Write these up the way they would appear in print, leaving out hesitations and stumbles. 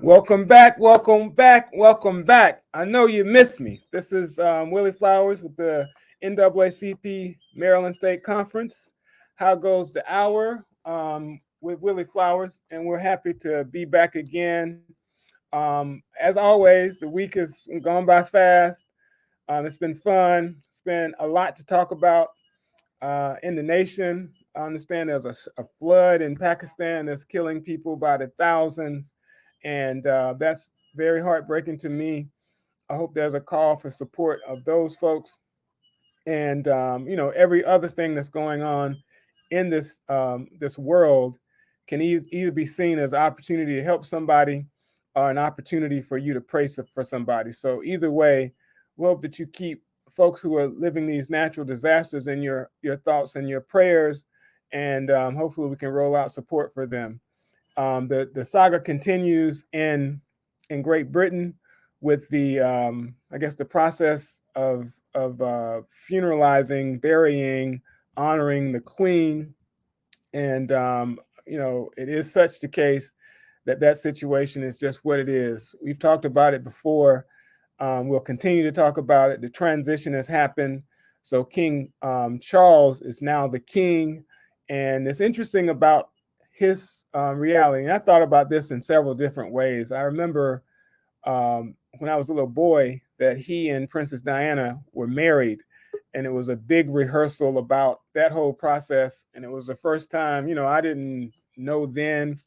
Welcome back, welcome back, welcome back. I know you missed me. This is Willie Flowers with the NAACP Maryland State Conference. How goes the hour with Willie Flowers? And we're happy to be back again. As always, the week has gone by fast. It's been fun. It's been a lot to talk about in the nation. I understand there's a flood in Pakistan that's killing people by the thousands, and that's very heartbreaking to me. I hope there's a call for support of those folks, and every other thing that's going on in this world can either be seen as an opportunity to help somebody or an opportunity for you to pray for somebody. So either way, we hope that you keep folks who are living these natural disasters in your thoughts and your prayers, and hopefully we can roll out support for them. The saga continues in Great Britain with the I guess the process of funeralizing, burying, honoring the Queen, and it is such the case that situation is just what it is. We've talked about it before. We'll continue to talk about it. The transition has happened. So King Charles is now the king. And it's interesting about his reality. And I thought about this in several different ways. I remember when I was a little boy that he and Princess Diana were married. And it was a big rehearsal about that whole process. And it was the first time, I didn't know then.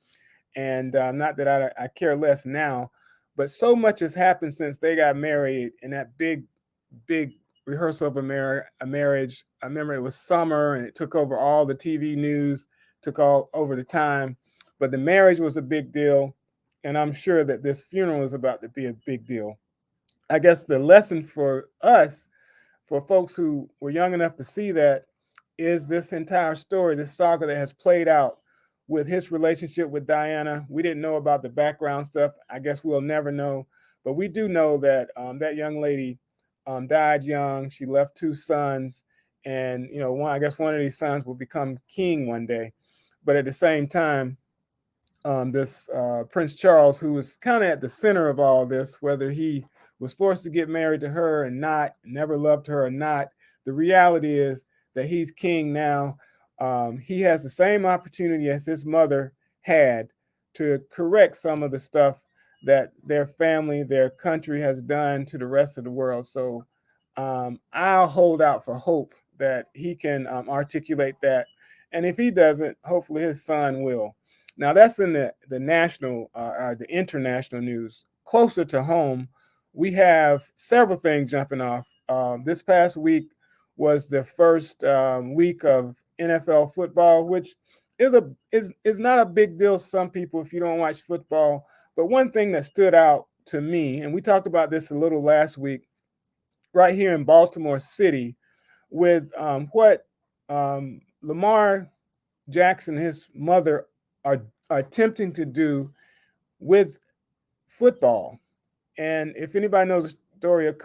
And not that I care less now, but so much has happened since they got married in that big rehearsal of a marriage. I remember it was summer and it took over all the TV news, took all over the time. But the marriage was a big deal. And I'm sure that this funeral is about to be a big deal. I guess the lesson for us, for folks who were young enough to see that, is this entire story, this saga that has played out with his relationship with Diana. We didn't know about the background stuff. I guess we'll never know. But we do know that that young lady died young. She left two sons. And, I guess one of these sons will become king one day. But at the same time, this Prince Charles, who was kind of at the center of all this, whether he was forced to get married to her and not, never loved her or not, the reality is that he's king now. He has the same opportunity as his mother had to correct some of the stuff that their family, their country has done to the rest of the world. So I'll hold out for hope that he can articulate that. And if he doesn't, hopefully his son will. Now that's in the national, the international news. Closer to home, we have several things jumping off. This past week was the first week of NFL football, which is not a big deal to some people if you don't watch football. But one thing that stood out to me, and we talked about this a little last week, right here in Baltimore City, with what Lamar Jackson, his mother, are attempting to do with football. And if anybody knows the story of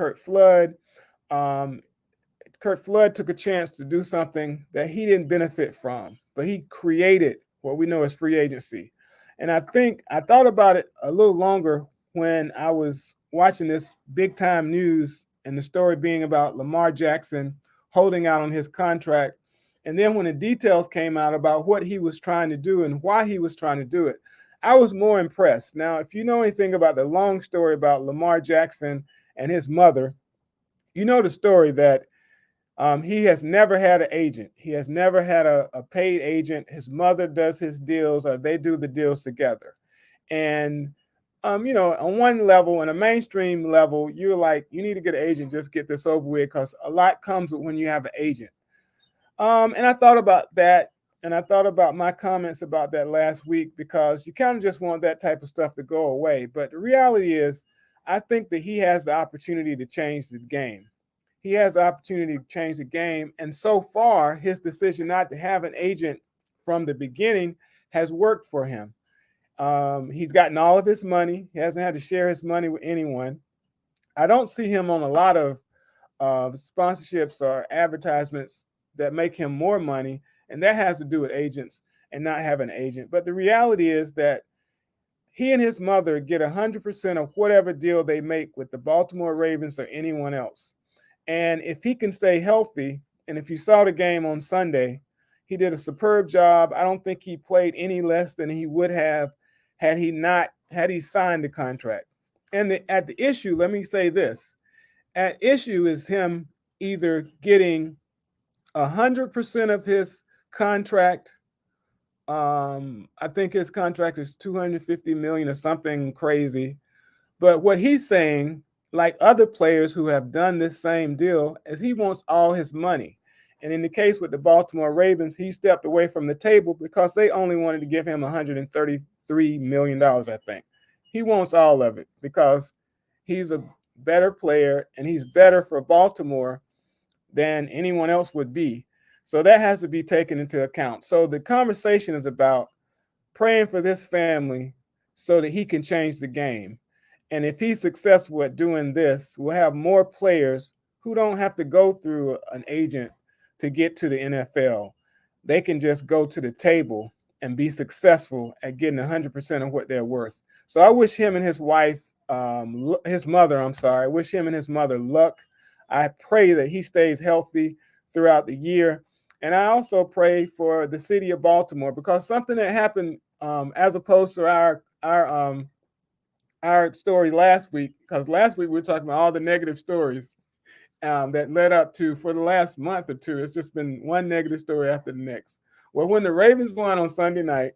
um, Kurt Flood took a chance to do something that he didn't benefit from, but he created what we know as free agency. And I think I thought about it a little longer when I was watching this big time news and the story being about Lamar Jackson holding out on his contract. And then when the details came out about what he was trying to do and why he was trying to do it, I was more impressed. Now, if you know anything about the long story about Lamar Jackson and his mother, you know the story that he has never had an agent. He has never had a paid agent. His mother does his deals, or they do the deals together. And on one level, on a mainstream level, you're like, you need to get an agent, just get this over with, because a lot comes with when you have an agent. And I thought about that, and I thought about my comments about that last week, because you kind of just want that type of stuff to go away. But the reality is, I think that he has the opportunity to change the game. He has the opportunity to change the game. And so far, his decision not to have an agent from the beginning has worked for him. He's gotten all of his money. He hasn't had to share his money with anyone. I don't see him on a lot of sponsorships or advertisements that make him more money. And that has to do with agents and not having an agent. But the reality is that he and his mother get 100% of whatever deal they make with the Baltimore Ravens or anyone else. And if he can stay healthy, and if you saw the game on Sunday, he did a superb job. I don't think he played any less than he would have had he signed the contract. And at the issue, let me say this: at issue is him either getting 100% of his contract. I think his contract is 250 million or something crazy. But what he's saying, like other players who have done this same deal, is he wants all his money. And in the case with the Baltimore Ravens, he stepped away from the table because they only wanted to give him $133 million, I think. He wants all of it because he's a better player and he's better for Baltimore than anyone else would be. So that has to be taken into account. So the conversation is about praying for this family so that he can change the game. And if he's successful at doing this, we'll have more players who don't have to go through an agent to get to the NFL. They can just go to the table and be successful at getting 100% of what they're worth. So I wish him and his wife, his mother, I'm sorry, I wish him and his mother luck. I pray that he stays healthy throughout the year. And I also pray for the city of Baltimore, because something that happened as opposed to our story last week, because last week we were talking about all the negative stories that led up to, for the last month or two, it's just been one negative story after the next. Well, when the Ravens won on Sunday night,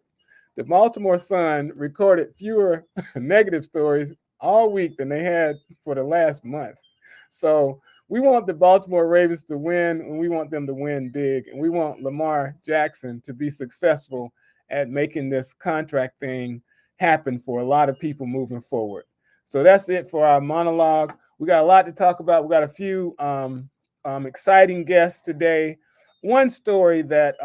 the Baltimore Sun recorded fewer negative stories all week than they had for the last month. So we want the Baltimore Ravens to win, and we want them to win big, and we want Lamar Jackson to be successful at making this contract thing happen for a lot of people moving forward. So that's it for our monologue. We got a lot to talk about. We got a few exciting guests today. One story that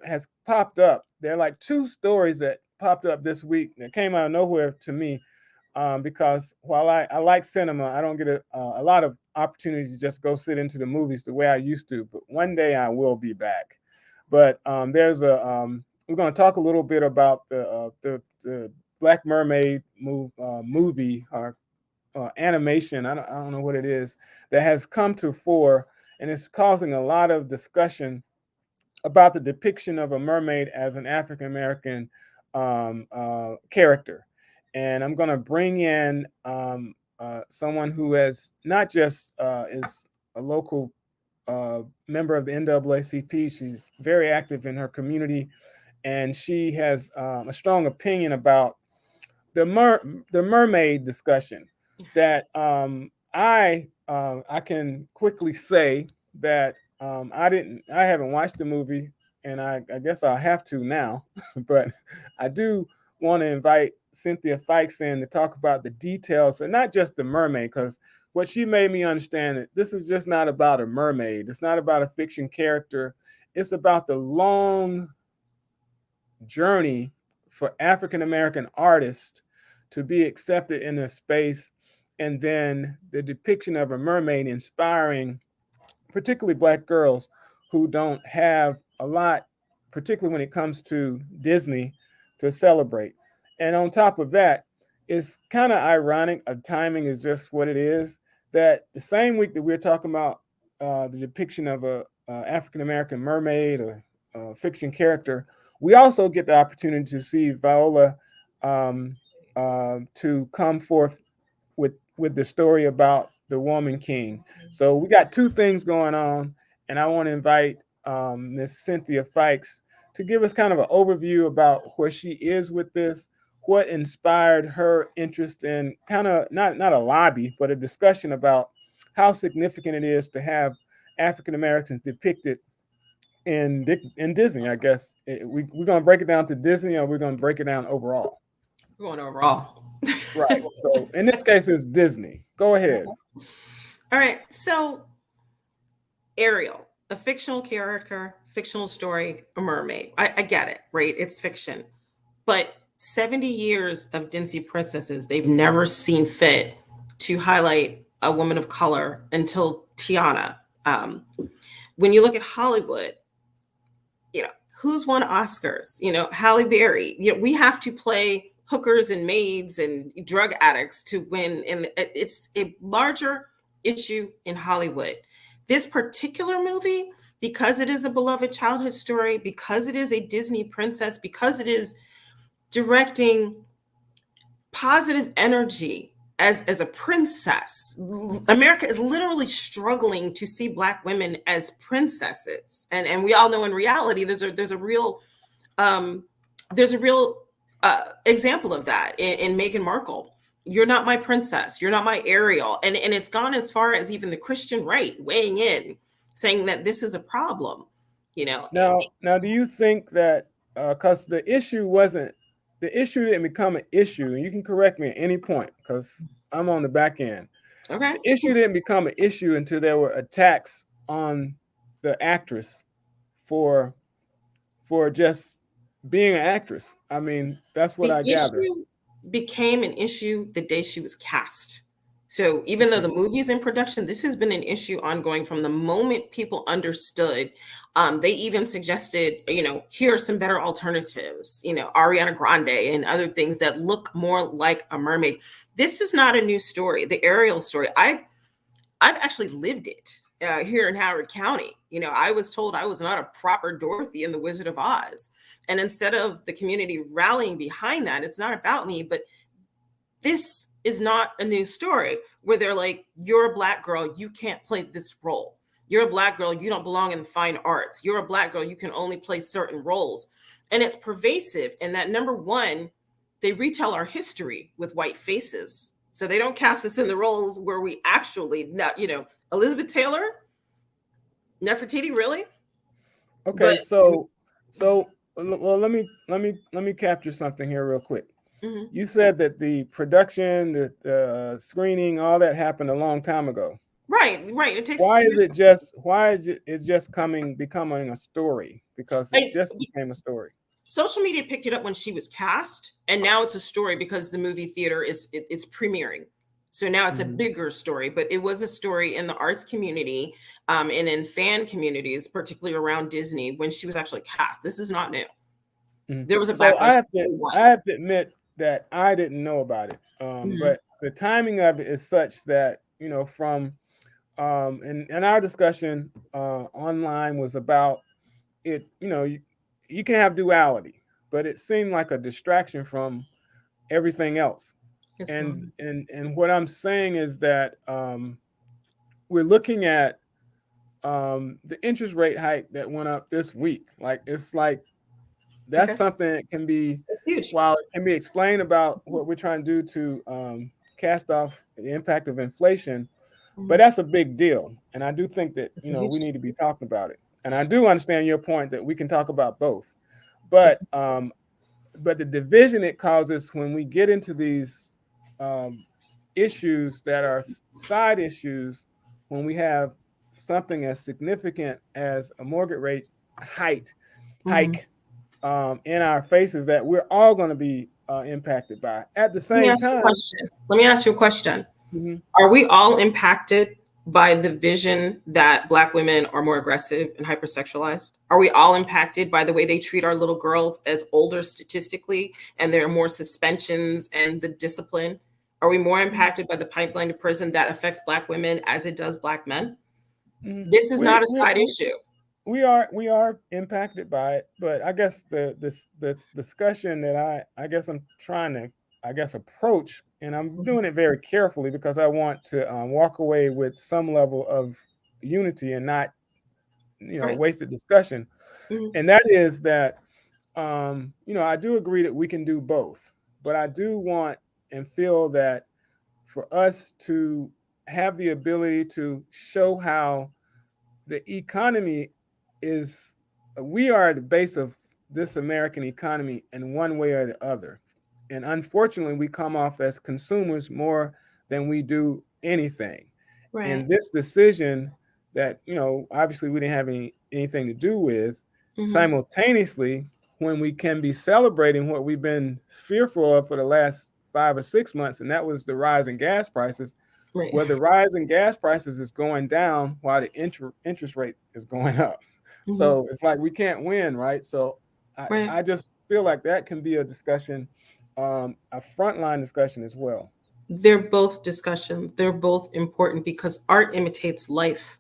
has popped up. There are like two stories that popped up this week that came out of nowhere to me, because while I like cinema, I don't get a lot of opportunities to just go sit into the movies the way I used to. But one day I will be back. But there's we're going to talk a little bit about the Black Mermaid movie or animation. I don't know what it is that has come to fore, and it's causing a lot of discussion about the depiction of a mermaid as an African American character. And I'm going to bring in someone who has not just is a local member of the NAACP. She's very active in her community, and she has a strong opinion about the mermaid discussion. That I can quickly say that I haven't watched the movie, and I guess I'll have to now. But I do want to invite Cynthia Fikes in to talk about the details, and not just the mermaid, because what she made me understand that this is just not about a mermaid. It's not about a fiction character. It's about the long journey for African American artists to be accepted in a space, and then the depiction of a mermaid inspiring particularly Black girls who don't have a lot, particularly when it comes to Disney, to celebrate. And on top of that, it's kind of ironic, timing is just what it is, that the same week that we're talking about the depiction of a African American mermaid or fiction character, we also get the opportunity to see Viola to come forth with the story about the Woman King. So we got two things going on, and I want to invite Miss Cynthia Fikes to give us kind of an overview about where she is with this, what inspired her interest in kind of not a lobby, but a discussion about how significant it is to have African Americans depicted in Disney. I guess we're going to break it down to Disney, or we're going to break it down overall. We're going overall. Right. So in this case, it's Disney. Go ahead. All right. So Ariel, a fictional character, fictional story, a mermaid. I get it, right? It's fiction. But 70 years of Disney princesses, they've never seen fit to highlight a woman of color until Tiana. When you look at Hollywood, who's won Oscars? Halle Berry. We have to play hookers and maids and drug addicts to win. And it's a larger issue in Hollywood. This particular movie, because it is a beloved childhood story, because it is a Disney princess, because it is directing positive energy as a princess. America is literally struggling to see Black women as princesses, and we all know in reality um, there's a real example of that in Meghan Markle. You're not my princess. You're not my Ariel, and it's gone as far as even the Christian right weighing in, saying that this is a problem. You know. Now, do you think that because the issue didn't become an issue, and you can correct me at any point because I'm on the back end. Okay. The issue didn't become an issue until there were attacks on the actress for just being an actress. I mean, that's what The I gather. issue became an issue the day she was cast. So even though Okay. the movie's in production, this has been an issue ongoing from the moment people understood. They even suggested, here are some better alternatives, Ariana Grande and other things that look more like a mermaid. This is not a new story. The Ariel story, I've actually lived it here in Howard County. I was told I was not a proper Dorothy in The Wizard of Oz. And instead of the community rallying behind that, it's not about me, but this is not a new story where they're like, you're a Black girl, you can't play this role. You're a Black girl, you don't belong in the fine arts. You're a Black girl, you can only play certain roles. And it's pervasive in that, number one, they retell our history with white faces. So they don't cast us in the roles where we actually, not, Elizabeth Taylor, Nefertiti, really? Okay, But so well, let me capture something here real quick. mhm. You said that the production, the screening, all that happened a long time ago. Right. It takes Why is years. it just why is it just becoming a story? Because it I- just became a story. Social media picked it up when she was cast, and now it's a story because the movie theater it's premiering. So now it's a Mhm. bigger story, but it was a story in the arts community, and in fan communities, particularly around Disney, when she was actually cast. This is not new. Mhm. There was a So backlash. I have to admit that I didn't know about it. Mhm. But the timing of it is such that from and our discussion online was about it. You can have duality, but it seemed like a distraction from everything else. It's not. And what I'm saying is that we're looking at the interest rate hike that went up this week. Like it's like that's Okay, something that can be, it's huge. while it can be explained about what we're trying to do to cast off the impact of inflation, but Mhm. that's a big deal. And I do think that It's a we huge. need to be talking about it. And I do understand your point that we can talk about both, It's, but the division it causes when we get into these um, issues that are side issues, when we have something as significant as a mortgage rate hike mhm. hike in our faces that we're all going to be impacted by. At the Let me same ask you a time, question. Let me ask you a question. mhm, Are we all impacted by the vision that Black women are more aggressive and hypersexualized? Are we all impacted by the way they treat our little girls as older statistically and there are more suspensions and the discipline? Are we more mhm, impacted by the pipeline to prison that affects Black women as it does Black men? mhm. This is we, not a we, side we, issue. we are impacted by it, but I guess the discussion that I guess I'm trying to approach, and I'm Mhm. doing it very carefully because I want to walk away with some level of unity and not Right. wasted discussion, Mhm. and that is that I do agree that we can do both, but I do want and feel that for us to have the ability to show how the economy is, we are at the base of this American economy in one way or the other. And unfortunately, we come off as consumers more than we do anything. Right. And this decision that, obviously we didn't have anything to do with, Mhm. simultaneously, when we can be celebrating what we've been fearful of for the last 5 or 6 months, and that was the rise in gas prices, Right. where the rise in gas prices is going down while the interest rate is going up. Mhm. So it's like we can't win, right? So I, Right. I just feel like that can be a discussion a frontline discussion as well. They're both discussion. They're both important because art imitates life,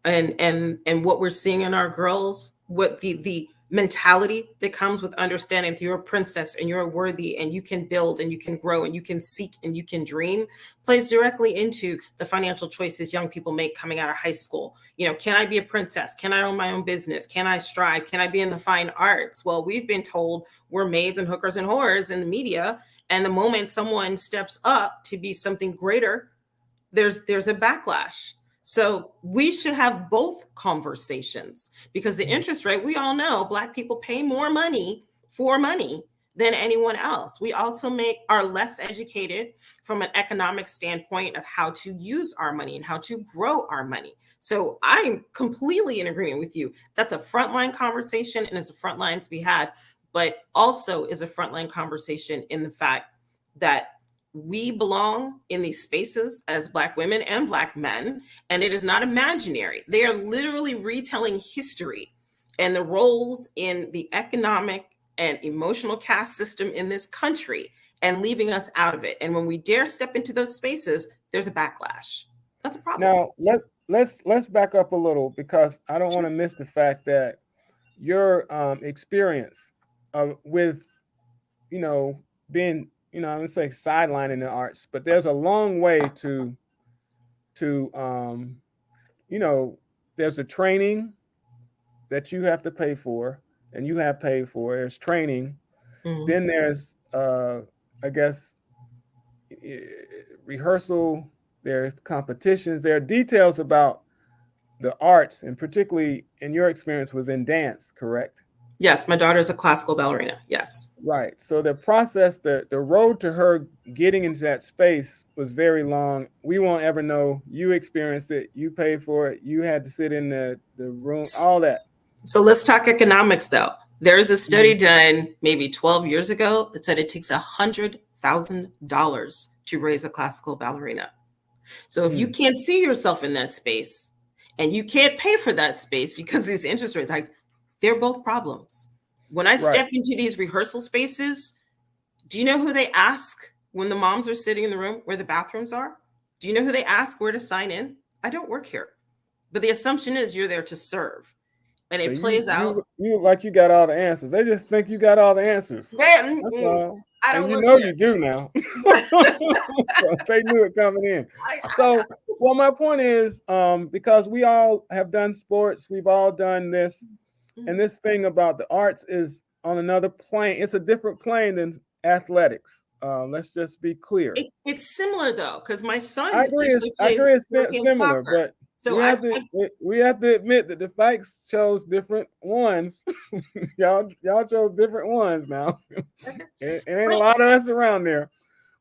and what we're seeing in our girls, what the mentality that comes with understanding that you're a princess and you're worthy and you can build and you can grow and you can seek and you can dream, plays directly into the financial choices young people make coming out of high school. Can I be a princess? Can I own my own business? Can I strive? Can I be in the fine arts? Well, we've been told we're maids and hookers and whores in the media, and the moment someone steps up to be something greater, there's a backlash. So we should have both conversations, because the interest rate, we all know Black people pay more money for money than anyone else. We also are less educated from an economic standpoint of how to use our money and how to grow our money. So I'm completely in agreement with you. That's a frontline conversation, and it's a frontline to be had, but also is a frontline conversation in the fact that we belong in these spaces as Black women and Black men, and it is not imaginary. They are literally retelling history and the roles in the economic and emotional caste system in this country and leaving us out of it. And when we dare step into those spaces, there's a backlash. That's a problem. Now let's back up a little, because I don't want to miss the fact that your experience with being I'm gonna say sidelining the arts, but there's a long way to there's a training that you have to pay for, and you have paid for. There's training. Mhm. Then there's I guess rehearsal. There's competitions. There are details about the arts, and particularly in your experience was in dance, correct? Yes, my daughter's a classical ballerina. Yes. Right. So the process, the road to her getting into that space was very long. We won't ever know. You experienced it. You paid for it. You had to sit in the room, all that. So let's talk economics, though. There's a study Mhm. done maybe 12 years ago that said it takes $100,000 to raise a classical ballerina. So if you Mm. can't see yourself in that space and you can't pay for that space because these interest rate hikes, they're both problems. When I Right. step into these rehearsal spaces, do you know who they ask when the moms are sitting in the room where the bathrooms are? Do you know who they ask where to sign in? I don't work here. But the assumption is you're there to serve. And So it plays out. you like you got all the answers. They just think you got all the answers. That's all. I And don't you work know here. you do now. So they knew it coming in. So, well, my point is, because we all have done sports, we've all done this, and this thing about the arts is on another plane. It's a different plane than athletics. Let's just be clear. It's similar though, because my I son agree. actually I agree. plays It's European similar, soccer. but So we have to we have to admit that the facts chose different ones. y'all chose different ones now. It ain't a but lot of us around there,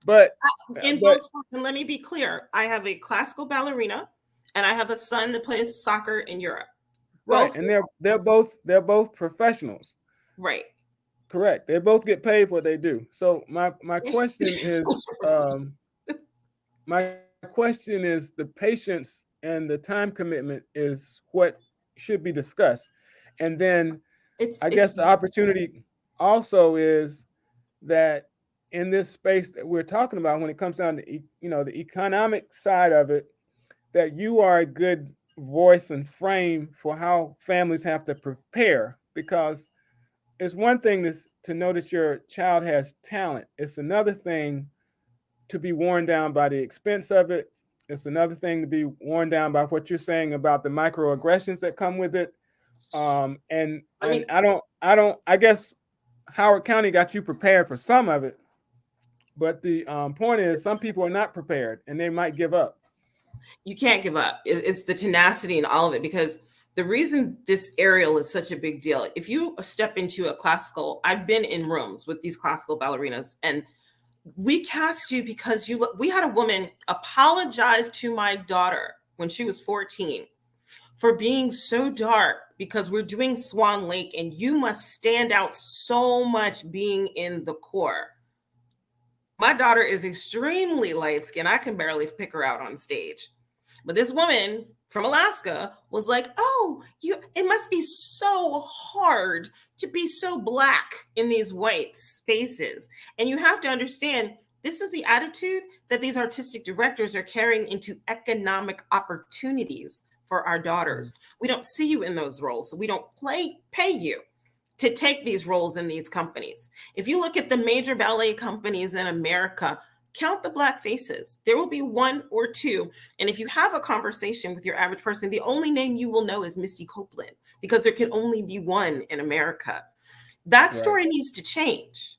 but in but both sports, and let me be clear, I have a classical ballerina and I have a son that plays soccer in Europe. right, Both and they're both professionals. right. Correct. They both get paid for what they do. So my question It's is wonderful. the patience and the time commitment is what should be discussed, and then I guess It's the opportunity also is that in this space that we're talking about, when it comes down to the economic side of it, that you are a good voice and frame for how families have to prepare, because it's one thing to know that your child has talent. It's another thing to be worn down by the expense of it. It's another thing to be worn down by what you're saying about the microaggressions that come with it. And I mean, I guess Howard County got you prepared for some of it, but the point is some people are not prepared and they might give up. you can't give up. It's the tenacity and all of it, because the reason this aerial is such a big deal, if you step into a classical, I've been in rooms with these classical ballerinas, and we cast you because you look. We had a woman apologize to my daughter when she was 14 for being so dark because we're doing Swan Lake and you must stand out so much being in the core. My daughter is extremely light skinned. I can barely pick her out on stage. But this woman from Alaska was like, "Oh, it must be so hard to be so black in these white spaces." And you have to understand, this is the attitude that these artistic directors are carrying into economic opportunities for our daughters. We don't see you in those roles, so we don't pay you to take these roles in these companies. If you look at the major ballet companies in America, count the black faces. There will be one or two. And if you have a conversation with your average person, the only name you will know is Misty Copeland, because there can only be one in America. That story needs to change.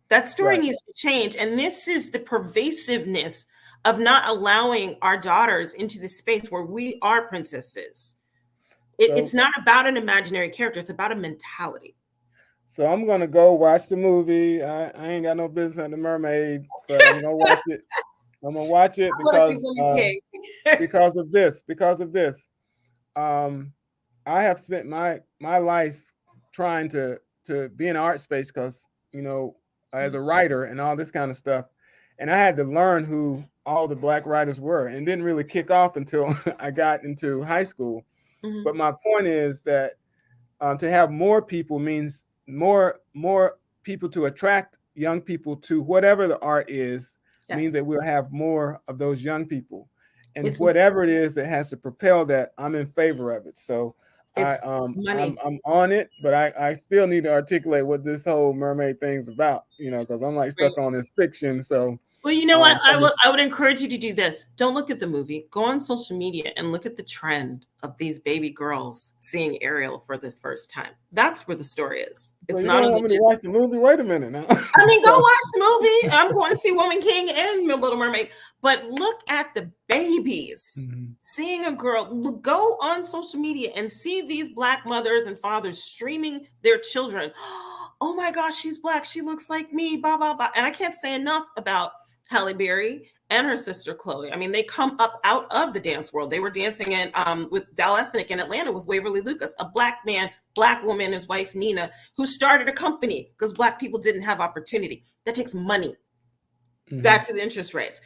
That story needs to change. And this is the pervasiveness of not allowing our daughters into the space where we are princesses. It's not about an imaginary character. It's about a mentality. So I'm gonna go watch the movie. I ain't got no business at the Mermaid, but I'm gonna watch it. I'm gonna watch it because of this. Because of this, I have spent my life trying to be in an art space because as a writer and all this kind of stuff, and I had to learn who all the black writers were, and it didn't really kick off until I got into high school. Mm-hmm. But my point is that to have more people means more people to attract young people to whatever the art is. Yes. Means that we'll have more of those young people, and whatever it is that has to propel that, I'm in favor of it. So I'm on it, but I still need to articulate what this whole mermaid thing's about, because I'm like stuck on this fiction. So well, you know what? I would encourage you to do this. Don't look at the movie. Go on social media and look at the trend of these baby girls seeing Ariel for this first time. That's where the story is. It's so not. You don't want me to watch the movie? Wait a minute now. I mean, go watch the movie. I'm going to see Woman King and Little Mermaid. But look at the babies seeing a girl. Go on social media and see these black mothers and fathers streaming their children. Oh my gosh, she's black. She looks like me. Blah blah blah. And I can't say enough about Halle Berry and her sister Chloe. I mean, they come up out of the dance world. They were dancing in with Bell Ethnic in Atlanta with Waverly Lucas, a black man, black woman, his wife Nina, who started a company because black people didn't have opportunity. That takes money. Back to the interest rates.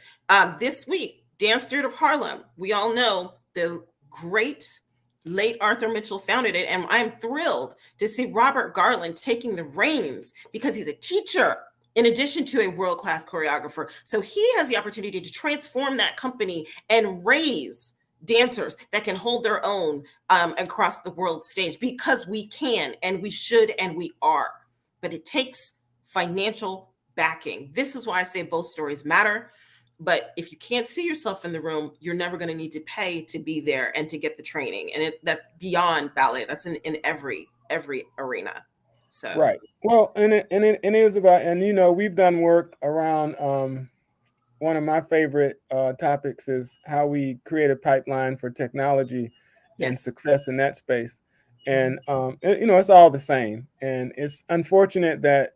This week, Dance Theater of Harlem. We all know the great late Arthur Mitchell founded it, and I'm thrilled to see Robert Garland taking the reins because he's a teacher in addition to a world-class choreographer. So he has the opportunity to transform that company and raise dancers that can hold their own across the world stage, because we can and we should and we are. But it takes financial backing. This is why I say both stories matter. But if you can't see yourself in the room, you're never going to need to pay to be there and to get the training. And that's beyond ballet. That's in every arena. So right. Well, and it is about, and we've done work around one of my favorite topics is how we create a pipeline for technology and success in that space. And it's all the same. And it's unfortunate that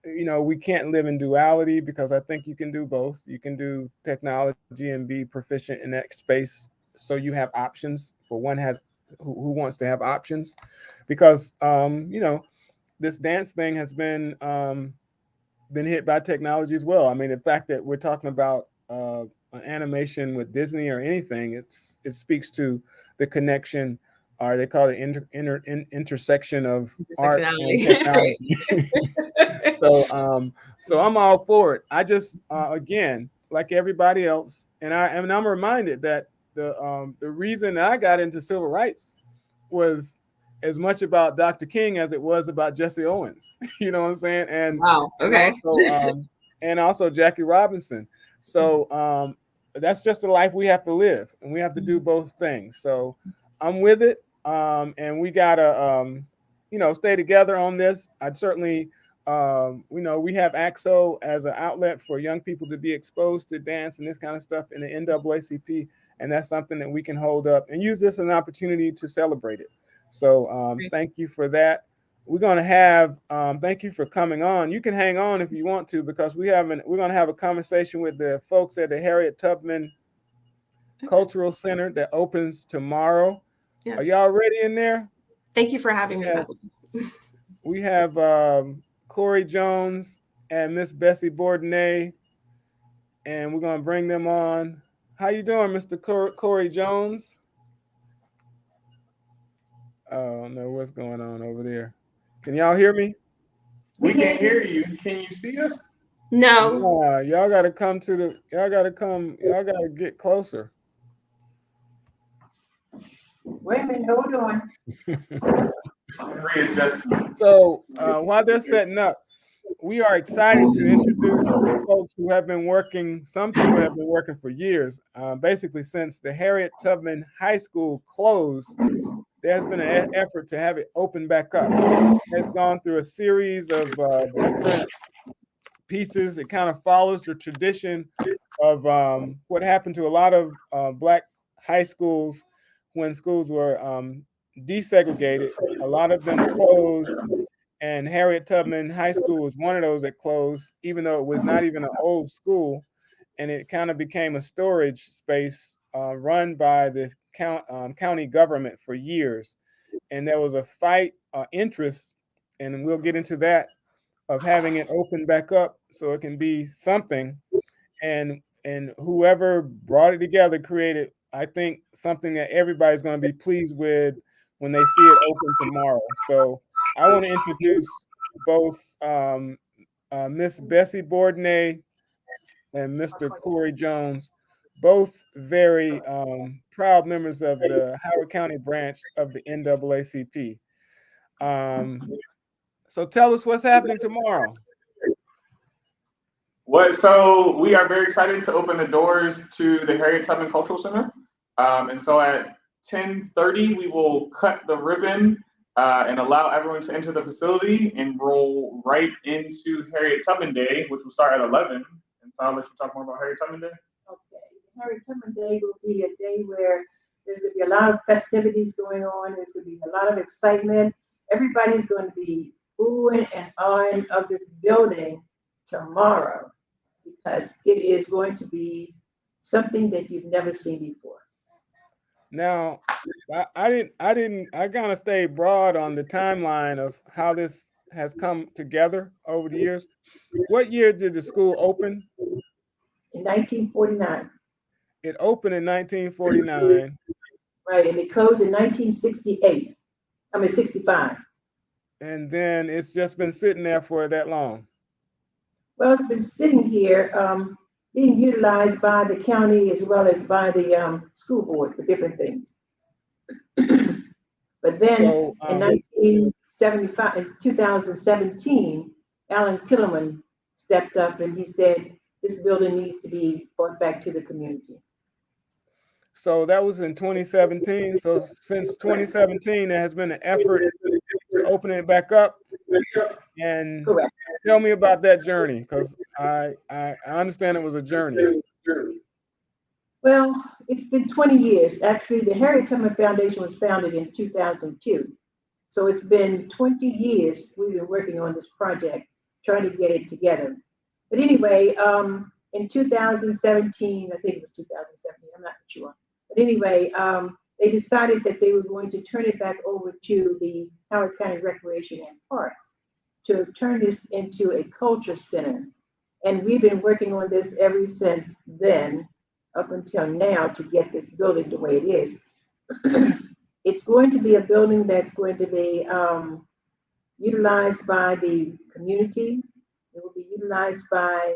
we can't live in duality, because I think you can do both. You can do technology and be proficient in that space, so you have options for one who wants to have options, because this dance thing has been hit by technology as well. I mean, the fact that we're talking about an animation with Disney or anything, it speaks to the connection, or they call it intersection of art and technology. So I'm all for it. I just again, like everybody else, and I'm reminded that the reason that I got into civil rights was as much about Dr. King as it was about Jesse Owens. You know what I'm saying? And wow, okay. And also Jackie Robinson. So that's just the life we have to live, and we have to do both things. So I'm with it, and we gotta stay together on this. I'd certainly. We have AXO as an outlet for young people to be exposed to dance and this kind of stuff in the NAACP, and that's something that we can hold up and use this as an opportunity to celebrate it. So thank you for that. We're going to have, thank you for coming on. You can hang on if you want to, because we're going to have a conversation with the folks at the Harriet Tubman Cultural Center that opens tomorrow. Yes. Are y'all ready in there? Thank you for having me. We have Corey Jones and Miss Bessie Bourdonnais, and we're going to bring them on. How you doing, Mr. Corey Jones? Oh, I don't know what's going on over there. Can y'all hear me? We can hear you. Can you see us? No. Nah, y'all gotta come to the. Y'all gotta come. Y'all gotta get closer. Wait a minute, hold on. Readjustment. So while they're setting up, we are excited to introduce the folks who have been working. Some people have been working for years, basically since the Harriet Tubman High School closed. There's been an effort to have it open back up. It's gone through a series of different pieces. It kind of follows the tradition of what happened to a lot of Black high schools when schools were desegregated. A lot of them closed, and Harriet Tubman High School was one of those that closed, even though it was not even an old school, and it kind of became a storage space run by the county government for years. And there was a fight, interest, and we'll get into that, of having it open back up so it can be something. And whoever brought it together created, I think, something that everybody's going to be pleased with when they see it open tomorrow. So I want to introduce both Miss Bessie Bourdonnais and Mr. Corey Jones, both very proud members of the Howard County branch of the NAACP. So tell us what's happening tomorrow. So we are very excited to open the doors to the Harriet Tubman Cultural Center. And so at 10:30, we will cut the ribbon and allow everyone to enter the facility and roll right into Harriet Tubman Day, which will start at 11. And so I'll let you talk more about Harriet Tubman Day. Okay, Harriet Tubman Day will be a day where there's going to be a lot of festivities going on. There's going to be a lot of excitement. Everybody's going to be oohing and ahhing of this building tomorrow because it is going to be something that you've never seen before. Now, I kind of stayed broad on the timeline of how this has come together over the years. What year did the school open? In 1949. It opened in 1949. Right, and it closed in 1968. 65. And then it's just been sitting there for that long. Well, it's been sitting here, being utilized by the county as well as by the school board for different things. But then in 1975, in 2017, Alan Killerman stepped up and he said, this building needs to be brought back to the community. So that was in 2017. So since 2017, there has been an effort to open it back up. And Correct. Tell me about that journey, because I understand it was a journey. Well, it's been 20 years. Actually, the Harriet Tubman Foundation was founded in 2002. So it's been 20 years we've been working on this project, trying to get it together. But anyway, in 2017, I think it was 2017, I'm not sure. But anyway, they decided that they were going to turn it back over to the Howard County Recreation and Parks to turn this into a culture center. And we've been working on this ever since then, up until now, to get this building the way it is. It's going to be a building that's going to be utilized by the community. It will be utilized by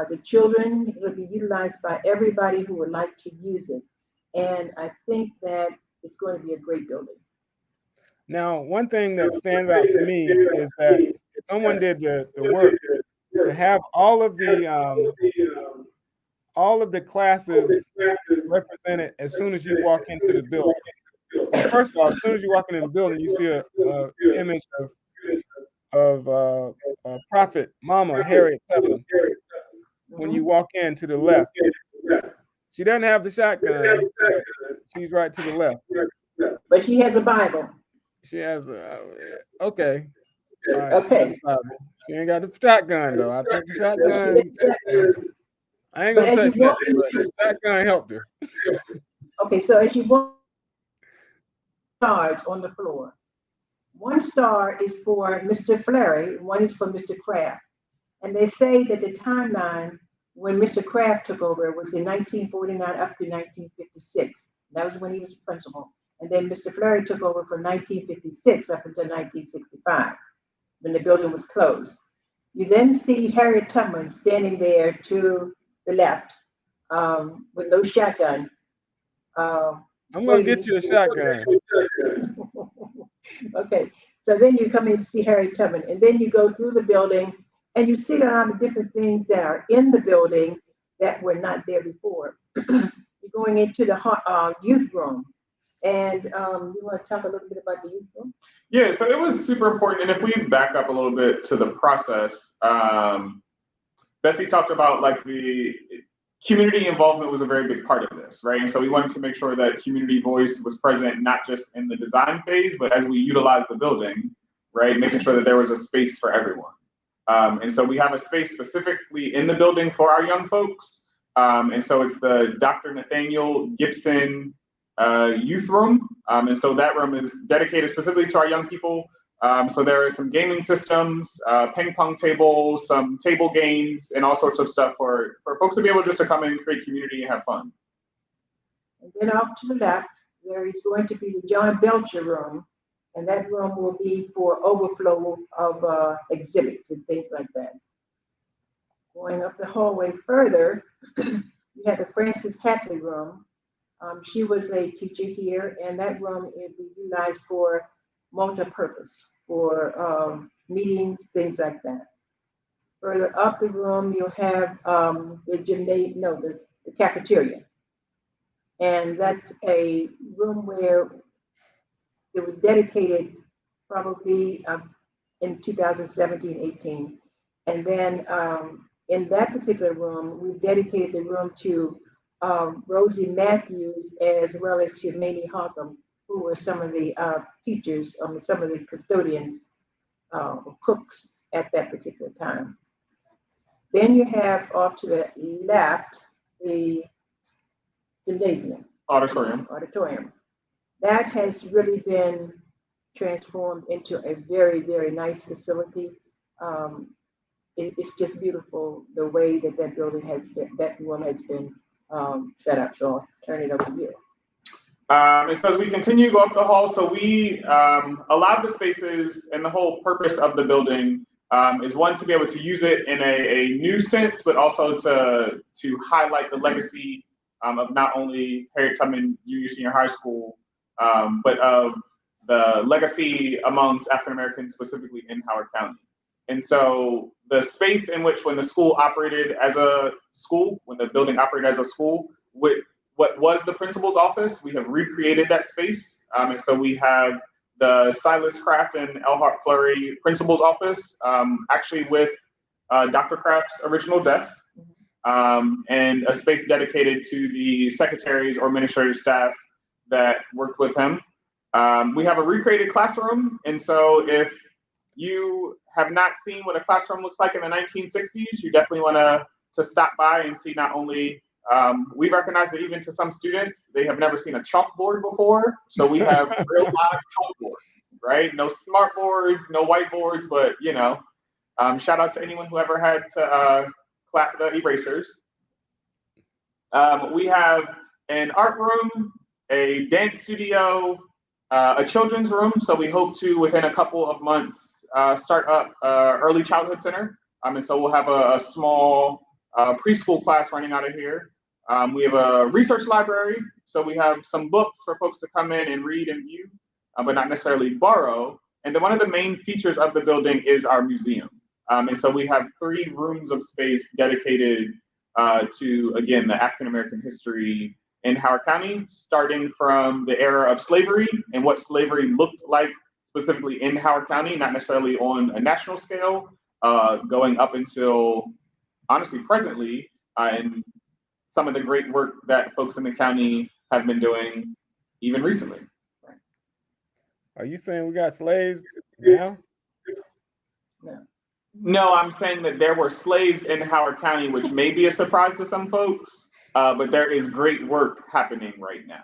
the children. It will be utilized by everybody who would like to use it. And I think that it's going to be a great building. Now, one thing that stands out to me is that someone did the work to have all of the classes represented as soon as you walk into the building. Well, first of all, as soon as you walk into the building, you see a image of Prophet Mama Harriet Tubman. When you walk in to the left, she doesn't have the shotgun. She's right to the left. But she has a Bible. She has okay. All right, Okay. She ain't got the shotgun though. I took the shotgun. I ain't gonna touch that, but the shotgun helped her. Okay, so as you walk, stars on the floor. One star is for Mr. Fleury, one is for Mr. Kraft. And they say that the timeline when Mr. Kraft took over, it was in 1949 up to 1956. That was when he was principal. And then Mr. Fleury took over from 1956 up until 1965, when the building was closed. You then see Harriet Tubman standing there to the left with no shotgun. I'm going to get you a shotgun. Okay, so then you come in to see Harriet Tubman, and then you go through the building, and you see a lot of different things that are in the building that were not there before. You're going into the youth room, and you want to talk a little bit about the youth room? Yeah, so it was super important. And if we back up a little bit to the process, Bessie talked about like the community involvement was a very big part of this, right? And so we wanted to make sure that community voice was present, not just in the design phase, but as we utilize the building, right? Making sure that there was a space for everyone. And so we have a space specifically in the building for our young folks. And so it's the Dr. Nathaniel Gibson youth room. And so that room is dedicated specifically to our young people. So there are some gaming systems, ping pong tables, some table games, and all sorts of stuff for folks to be able just to come in, create community, and have fun. And then off to the left, there is going to be the John Belcher room, and that room will be for overflow of exhibits and things like that. Going up the hallway further, you have the Frances Hatley room. She was a teacher here, and that room is utilized for multi-purpose, for meetings, things like that. Further up the room, you'll have the cafeteria. And that's a room where it was dedicated probably in 2017-18. And then in that particular room, we dedicated the room to Rosie Matthews as well as to Mamie Hawtham, who were some of the teachers, some of the custodians, cooks at that particular time. Then you have off to the left the gymnasium. Auditorium. That has really been transformed into a very, very nice facility. It's just beautiful the way that building has been, that room has been set up. So I'll turn it over to you. And so as we continue to go up the hall, so we allowed the spaces, and the whole purpose of the building is one, to be able to use it in a new sense, but also to highlight the legacy of not only Harriet Tubman Junior Senior High School, but of the legacy amongst African Americans, specifically in Howard County. And so the space in which, when the school operated as a school, when the building operated as a school, with what was the principal's office, we have recreated that space. And so we have the Silas Kraft and Elhart Fleury principal's office, actually with Dr. Kraft's original desk, and a space dedicated to the secretaries or administrative staff that worked with him. We have a recreated classroom. And so if you have not seen what a classroom looks like in the 1960s, you definitely want to stop by and see. Not only, we recognize that even to some students, they have never seen a chalkboard before. So we have real live chalkboards, right? No smart boards, no whiteboards, but shout out to anyone who ever had to clap the erasers. We have an art room, a dance studio, a children's room. So we hope to, within a couple of months, start up early childhood center. And so we'll have a small preschool class running out of here. We have a research library. So we have some books for folks to come in and read and view, but not necessarily borrow. And then one of the main features of the building is our museum. And so we have 3 rooms of space dedicated to, again, the African American history in Howard County, starting from the era of slavery and what slavery looked like specifically in Howard County, not necessarily on a national scale, going up until, honestly, presently, and some of the great work that folks in the county have been doing even recently. Are you saying we got slaves now? No, I'm saying that there were slaves in Howard County, which may be a surprise to some folks, but there is great work happening right now.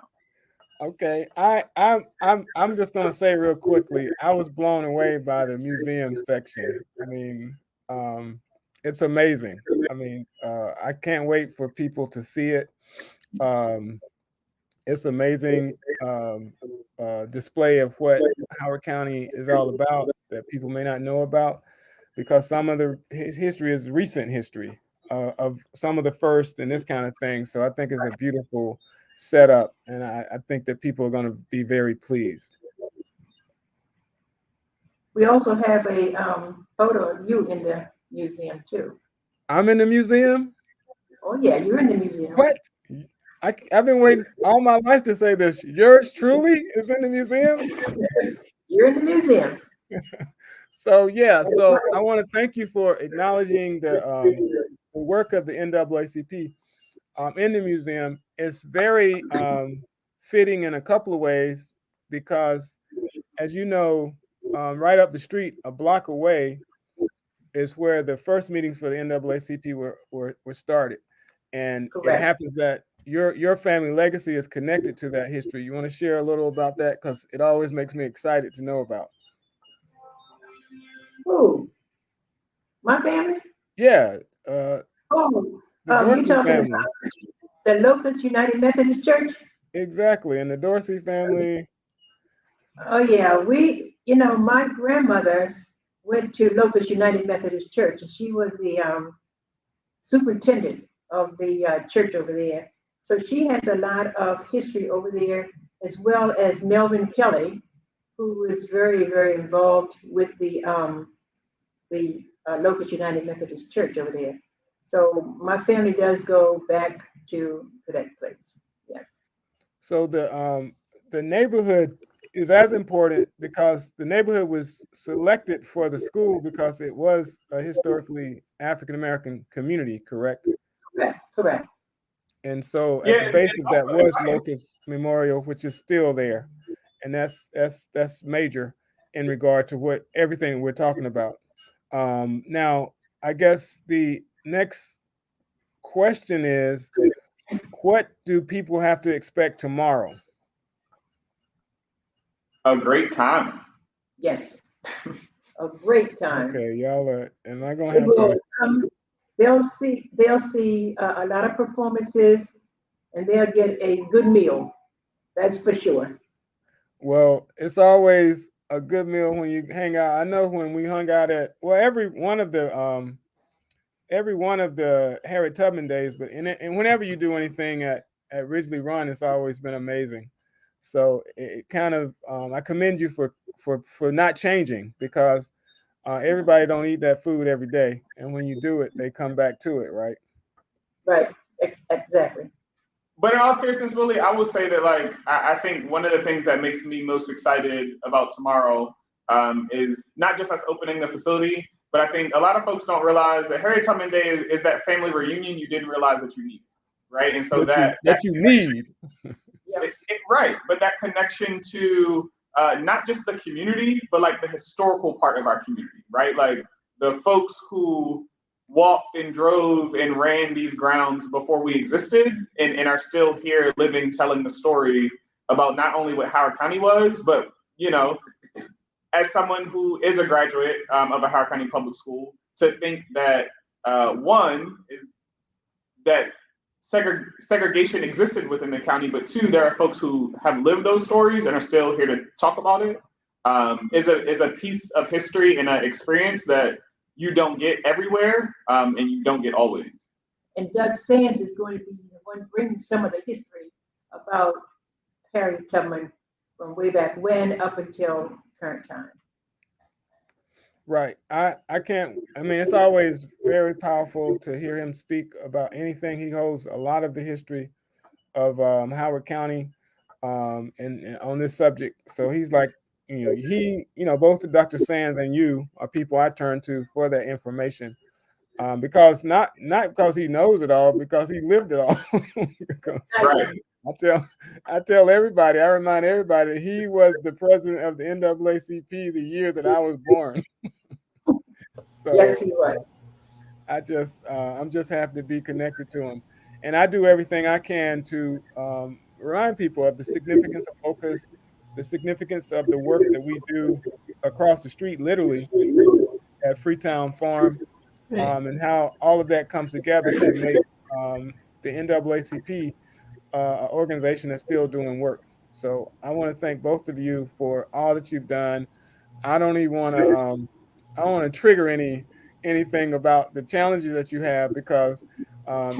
Okay, I'm just gonna say real quickly, I was blown away by the museum section. I mean, It's amazing. I mean, I can't wait for people to see it. Um, it's amazing display of what Howard County is all about that people may not know about, because some of the history is recent history of some of the first and this kind of thing. So I think it's a beautiful setup, and I think that people are going to be very pleased. We also have a photo of you in the museum too. I'm in the museum. Oh yeah, you're in the museum. What? I've been waiting all my life to say this. Yours truly is in the museum. You're in the museum. So yeah, so I want to thank you for acknowledging the work of the NAACP in the museum. It's very fitting in a couple of ways because, as you know, right up the street, a block away, is where the first meetings for the NAACP were started, and it Correct. happens that your family legacy is connected to that history. You want to share a little about that, because it always makes me excited to know about. Who? My family? Yeah, Oh, the you Dorsey talking family, about the Locust United Methodist Church? exactly, and the Dorsey family. Oh yeah, my grandmother went to Locust United Methodist Church, and she was the superintendent of the church over there. So she has a lot of history over there, as well as Melvin Kelly, who is very, very involved with the Locust United Methodist Church over there. So my family does go back to that place. Yes. So the neighborhood is as important because the neighborhood was selected for the school because it was a historically African American community, correct? Correct. Correct. And so at the Yeah, base and of that also was Locust Memorial, which is still there, and that's major in regard to what everything we're talking about. Now, I guess the next question is, what do people have to expect tomorrow? a great time. Yes. A great time. Okay, y'all are. Am I gonna They have will to? come. They'll see a lot of performances, and they'll get a good meal. That's for sure. Well, it's always a good meal when you hang out. I know when we hung out at, well, every one of the Harriet Tubman days, but and whenever you do anything at Ridgely Run, it's always been amazing. So it kind of I commend you for not changing, because everybody don't eat that food every day, and when you do it, they come back to it, right? Right. Exactly. But in all seriousness, Willie, I will say that like I think one of the things that makes me most excited about tomorrow is not just us opening the facility, but I think a lot of folks don't realize that Harriet Tubman Day is that family reunion you didn't realize that you need, right? And so That you need. Yep. right, but that connection to not just the community, but like the historical part of our community, right? Like the folks who walked and drove and ran these grounds before we existed and are still here living, telling the story about not only what Howard County was, but, you know, as someone who is a graduate of a Howard County public school, to think that one is that segregation existed within the county, but two, there are folks who have lived those stories and are still here to talk about it. Is a piece of history and an experience that you don't get everywhere, and you don't get always. And Doug Sands is going to be the one bringing some of the history about Harriet Tubman from way back when up until current time. Right. I can't, I mean, it's always very powerful to hear him speak about anything. He holds a lot of the history of Howard County and on this subject. So he's like, both Dr. Sands and you are people I turn to for that information. Because not because he knows it all, because he lived it all. Because Right. I tell everybody, I remind everybody that he was the president of the NAACP the year that I was born. So Yes, he was. I'm just happy to be connected to him, and I do everything I can to remind people of the significance of focus, the significance of the work that we do across the street, literally at Freetown Farm, and how all of that comes together to make the NAACP an organization that's still doing work. So I want to thank both of you for all that you've done. I don't even want to I don't want to trigger anything about the challenges that you have, because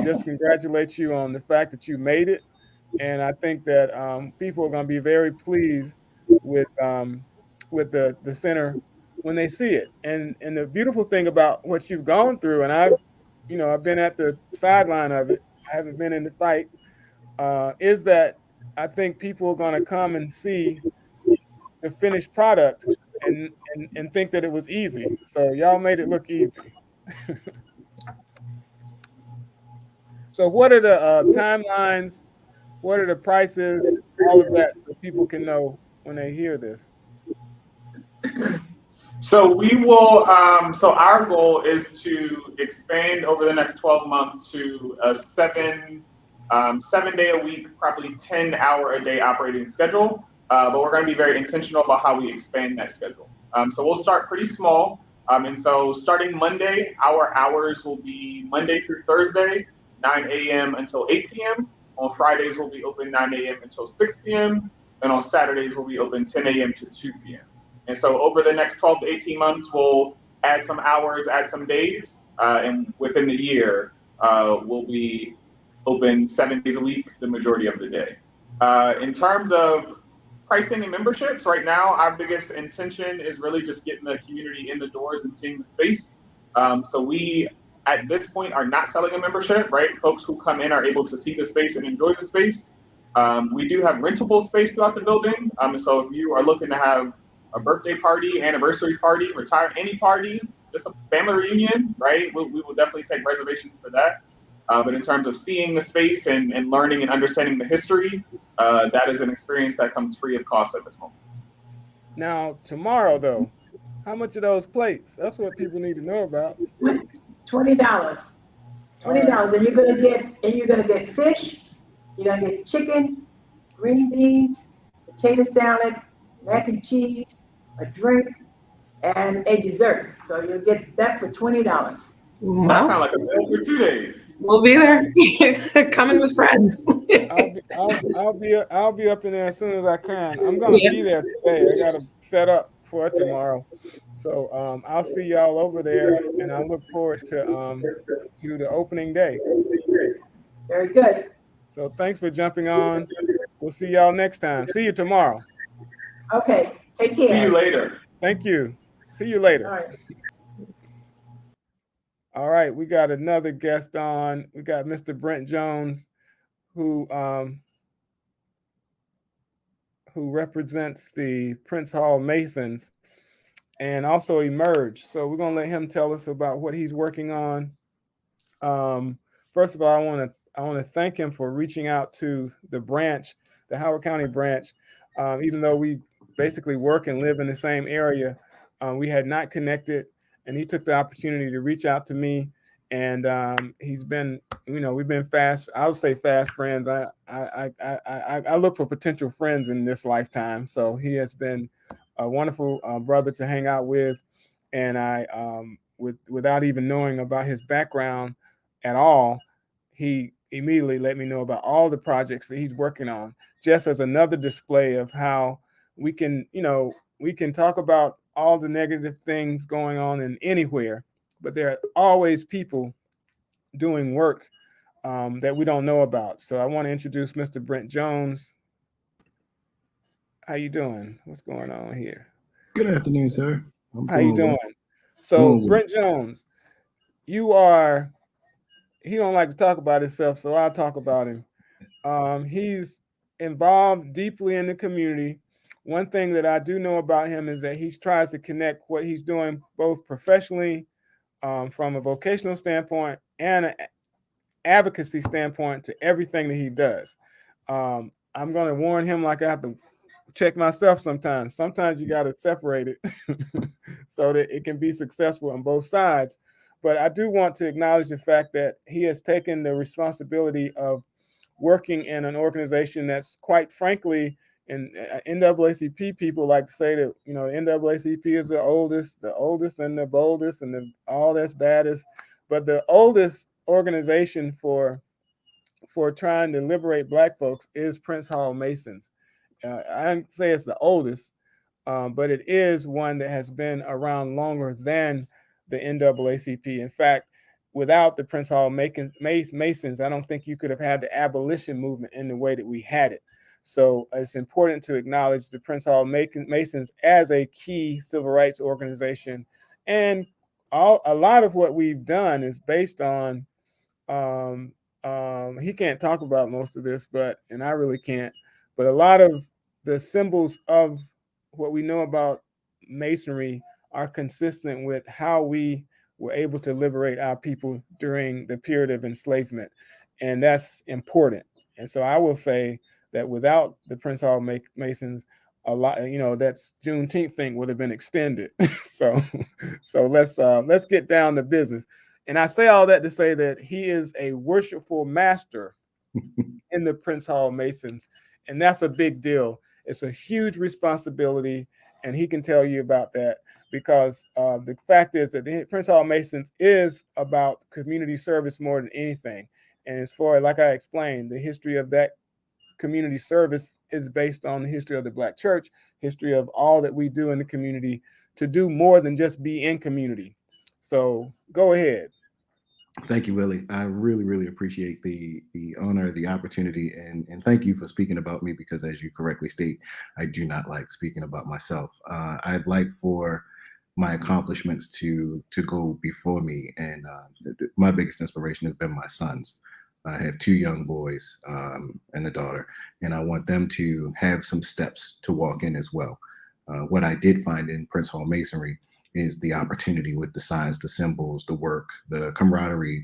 just congratulate you on the fact that you made it, and I think that people are going to be very pleased with the center when they see it. And the beautiful thing about what you've gone through, and I've been at the sideline of it. I haven't been in the fight. Is that I think people are going to come and see the finished product and think that it was easy. So y'all made it look easy. So what are the timelines? What are the prices? All of that, so people can know when they hear this. So we will. So our goal is to expand over the next 12 months to a 7 day a week, probably 10-hour a day operating schedule. But we're going to be very intentional about how we expand that schedule. So we'll start pretty small. And so starting Monday, our hours will be Monday through Thursday, 9 a.m. until 8 p.m. On Fridays, we'll be open 9 a.m. until 6 p.m. And on Saturdays, we'll be open 10 a.m. to 2 p.m. And so over the next 12 to 18 months, we'll add some hours, add some days, and within the year, we'll be open 7 days a week, the majority of the day. In terms of pricing and memberships, right now, our biggest intention is really just getting the community in the doors and seeing the space. So we, at this point, are not selling a membership, right? Folks who come in are able to see the space and enjoy the space. We do have rentable space throughout the building. So if you are looking to have a birthday party, anniversary party, retire any party, just a family reunion, right? We will definitely take reservations for that. But in terms of seeing the space and learning and understanding the history, that is an experience that comes free of cost at this moment. Now, tomorrow, though, how much are those plates? That's what people need to know about. $20. $20, and you're gonna get fish, you're gonna get chicken, green beans, potato salad, mac and cheese, a drink, and a dessert. So you'll get that for $20. That Well, sounds like a meal for 2 days. we'll be there. Coming with friends. I'll be up in there as soon as I can. I'm gonna Yeah. be there today. I gotta set up for it tomorrow. So I'll see y'all over there, and I look forward to the opening day. Very good. So thanks for jumping on. We'll see y'all next time. See you tomorrow. Okay, take See care. you later. Thank you. See you All later. right. All right, we got another guest on. We got Mr. Brent Jones, who represents the Prince Hall Masons and also Emerge. So we're gonna let him tell us about what he's working on. First of all, I want to thank him for reaching out to the branch, the Howard County branch. Even though we basically work and live in the same area, we had not connected, and he took the opportunity to reach out to me. And he's been, we've been fast. I would say fast friends. I look for potential friends in this lifetime. So he has been a wonderful brother to hang out with, and without even knowing about his background at all, he immediately let me know about all the projects that he's working on, just as another display of how we can talk about all the negative things going on in anywhere, but there are always people doing work that we don't know about. So I want to introduce Mr. Brent Jones. How you doing? What's going on here? Good afternoon, sir. How you doing? Well. So Doing well. Brent Jones, he don't like to talk about himself, so I'll talk about him. He's involved deeply in the community. One thing that I do know about him is that he tries to connect what he's doing both professionally, from a vocational standpoint and an advocacy standpoint, to everything that he does. I'm going to warn him, like I have to check myself sometimes. Sometimes you got to separate it so that it can be successful on both sides. But I do want to acknowledge the fact that he has taken the responsibility of working in an organization that's, quite frankly, And NAACP people like to say that, you know, NAACP is the oldest and the boldest and all that's baddest. But the oldest organization for trying to liberate Black folks is Prince Hall Masons. I don't say it's the oldest, but it is one that has been around longer than the NAACP. In fact, without the Prince Hall Masons, I don't think you could have had the abolition movement in the way that we had it. So it's important to acknowledge the Prince Hall Masons as a key civil rights organization. And a lot of what we've done is based on, he can't talk about most of this, and I really can't, but a lot of the symbols of what we know about Masonry are consistent with how we were able to liberate our people during the period of enslavement. And that's important. And so I will say that without the Prince Hall Masons, a lot, you know, that's Juneteenth thing would have been extended. so let's get down to business. And I say all that to say that he is a worshipful master in the Prince Hall Masons. And that's a big deal. It's a huge responsibility. And he can tell you about that, because the fact is that the Prince Hall Masons is about community service more than anything. And as far, like I explained, the history of that community service is based on the history of the Black church, history of all that we do in the community to do more than just be in community. So go ahead. Thank you, Willie. I really, really appreciate the honor, the opportunity, and thank you for speaking about me, because as you correctly state, I do not like speaking about myself. I'd like for my accomplishments to go before me, and my biggest inspiration has been my sons. I have 2 young boys and a daughter, and I want them to have some steps to walk in as well. What I did find in Prince Hall Masonry is the opportunity with the signs, the symbols, the work, the camaraderie,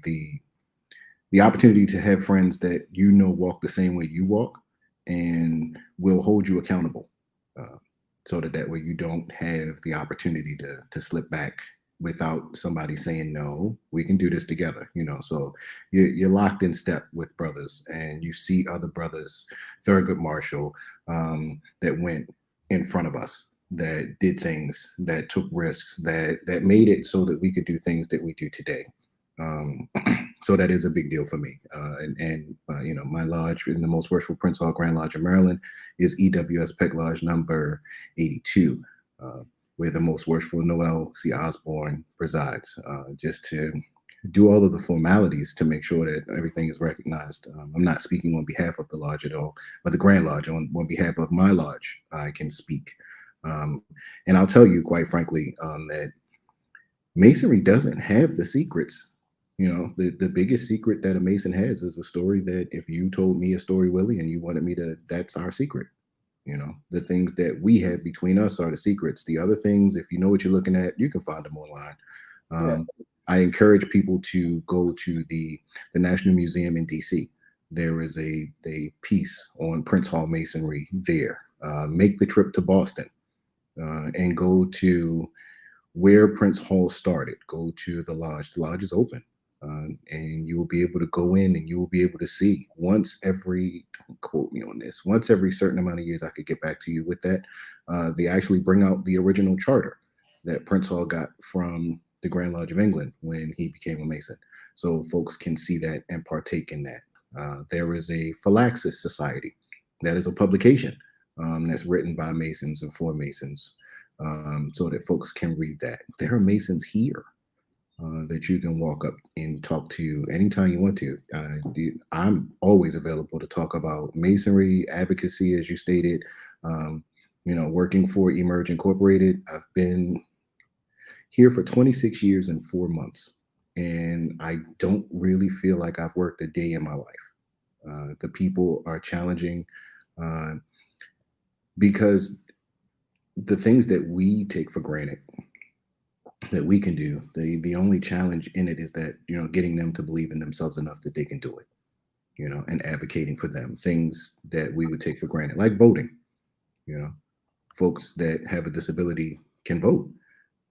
the opportunity to have friends that you know walk the same way you walk and will hold you accountable, so that way you don't have the opportunity to slip back without somebody saying, no, we can do this together, you know. So you're locked in step with brothers, and you see other brothers, Thurgood Marshall, that went in front of us, that did things, that took risks, that made it so that we could do things that we do today. So that is a big deal for me. You know, my lodge in the most worshipful Prince Hall Grand Lodge in Maryland is EWS Pec Lodge number 82, where the most worshipful Noel C. Osborne presides, just to do all of the formalities to make sure that everything is recognized. I'm not speaking on behalf of the lodge at all, but the Grand Lodge, on behalf of my lodge, I can speak. And I'll tell you, quite frankly, that Masonry doesn't have the secrets. You know, the biggest secret that a Mason has is a story that if you told me a story, Willie, and you wanted me to, that's our secret. You know, the things that we have between us are the secrets. The other things, if you know what you're looking at, you can find them online. Yeah. I encourage people to go to the National Museum in DC. There is a piece on Prince Hall Masonry there. Make the trip to Boston. And go to where Prince Hall started. Go to the lodge. The lodge is open, and you will be able to go in, and you will be able to see once every, don't quote me on this, once every certain amount of years. I could get back to you with that. They actually bring out the original charter that Prince Hall got from the Grand Lodge of England when he became a Mason, so folks can see that and partake in that. There is a Phylaxis Society. That is a publication that's written by Masons and for Masons, so that folks can read that. There are Masons here that you can walk up and talk to anytime you want to. I'm always available to talk about Masonry, advocacy, as you stated, you know, working for Emerge Incorporated. I've been here for 26 years and 4 months, and I don't really feel like I've worked a day in my life. The people are challenging, because the things that we take for granted that we can do, the only challenge in it is that, you know, getting them to believe in themselves enough that they can do it, you know, and advocating for them, things that we would take for granted, like voting. You know, folks that have a disability can vote.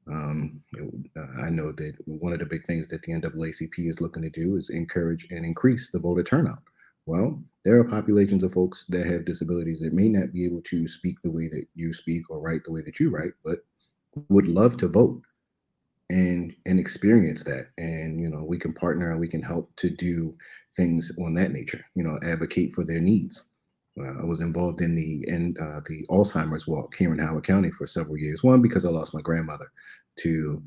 I know that one of the big things that the NAACP is looking to do is encourage and increase the voter turnout. Well, there are populations of folks that have disabilities that may not be able to speak the way that you speak or write the way that you write, but would love to vote and experience that. And we can partner and we can help to do things on that nature. Advocate for their needs. I was involved in the Alzheimer's walk here in Howard County for several years. One, because I lost my grandmother to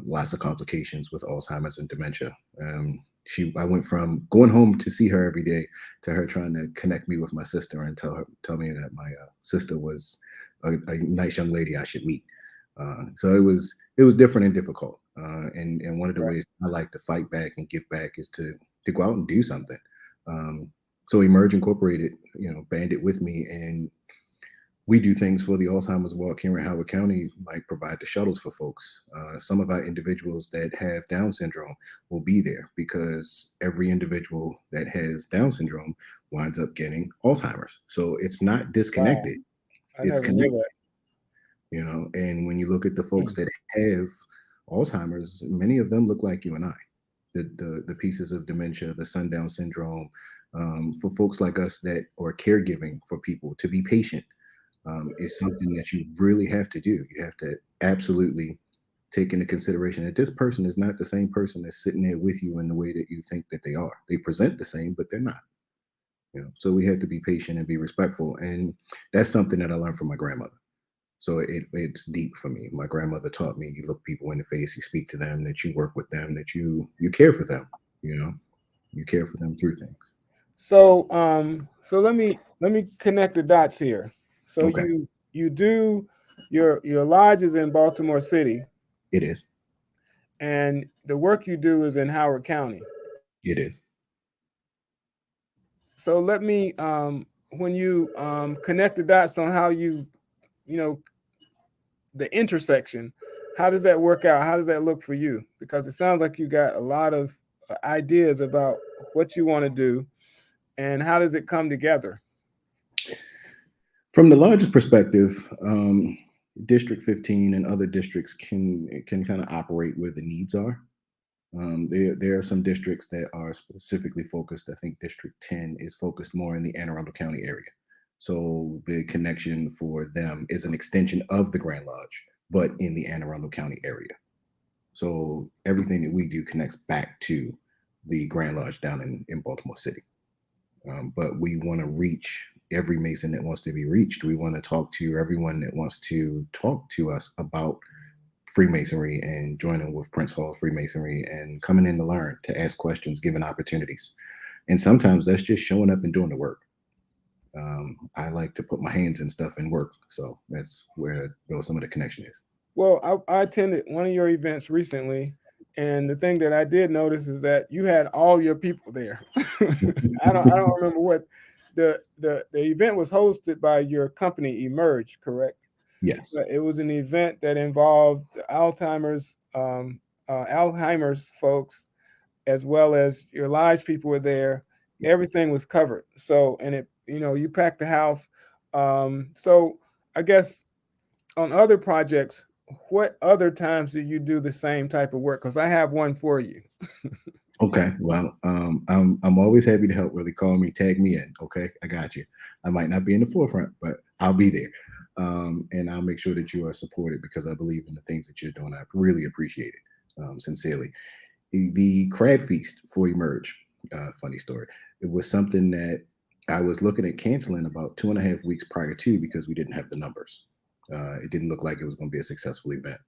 lots of complications with Alzheimer's and dementia. I went from going home to see her every day to her trying to connect me with my sister and tell me that my sister was a nice young lady I should meet. So it was different and difficult. And one of the Right. ways I like to fight back and give back is to go out and do something. So Emerge Incorporated, banded with me, and we do things for the Alzheimer's Walk here in Howard County, like provide the shuttles for folks. Some of our individuals that have Down syndrome will be there because every individual that has Down syndrome winds up getting Alzheimer's. So it's not Wow. disconnected; I it's never knew connected. that. And when you look at the folks Hmm. that have Alzheimer's, many of them look like you and I. The pieces of dementia, the sundown syndrome, for folks like us that are caregiving for people, to be patient is something that you really have to do. You have to absolutely take into consideration that this person is not the same person that's sitting there with you in the way that you think that they are. They present the same, but they're not. So we have to be patient and be respectful, and that's something that I learned from my grandmother. So it's deep for me. My grandmother taught me: you look people in the face, you speak to them, that you work with them, that you care for them. You know, you care for them through things. So let me connect the dots here. So Okay, you do your lodge is in Baltimore City, it is. and the work you do is in Howard County. It is. So let me when you connect the dots on how you know the intersection, how does that work out? How does that look for you? Because it sounds like you got a lot of ideas about what you want to do, and how does it come together? From the largest perspective, District 15 and other districts can kind of operate where the needs are. There are some districts that are specifically focused. I think District 10 is focused more in the Anne Arundel County area. So the connection for them is an extension of the Grand Lodge, but in the Anne Arundel County area. So everything that we do connects back to the Grand Lodge down in Baltimore City. But we want to reach every Mason that wants to be reached. We want to talk to everyone that wants to talk to us about Freemasonry and joining with Prince Hall Freemasonry and coming in to learn, to ask questions, given opportunities. And sometimes that's just showing up and doing the work. I like to put my hands in stuff and work. So that's where some of the connection is. Well, I attended one of your events recently, and the thing that I did notice is that you had all your people there. I don't remember what the event was hosted by your company Emerge, correct? Yes. But it was an event that involved Alzheimer's folks, as well as your lodge people were there. Yes. Everything was covered. So, and you packed the house. So I guess on other projects, what other times do you do the same type of work? Because I have one for you. Okay. Well, I'm always happy to help. Really, call me, tag me in. Okay, I got you. I might not be in the forefront, but I'll be there, and I'll make sure that you are supported because I believe in the things that you're doing. I really appreciate it, sincerely. The crab feast for Emerge. Funny story. It was something that I was looking at canceling about 2.5 weeks prior to because we didn't have the numbers. It didn't look like it was going to be a successful event,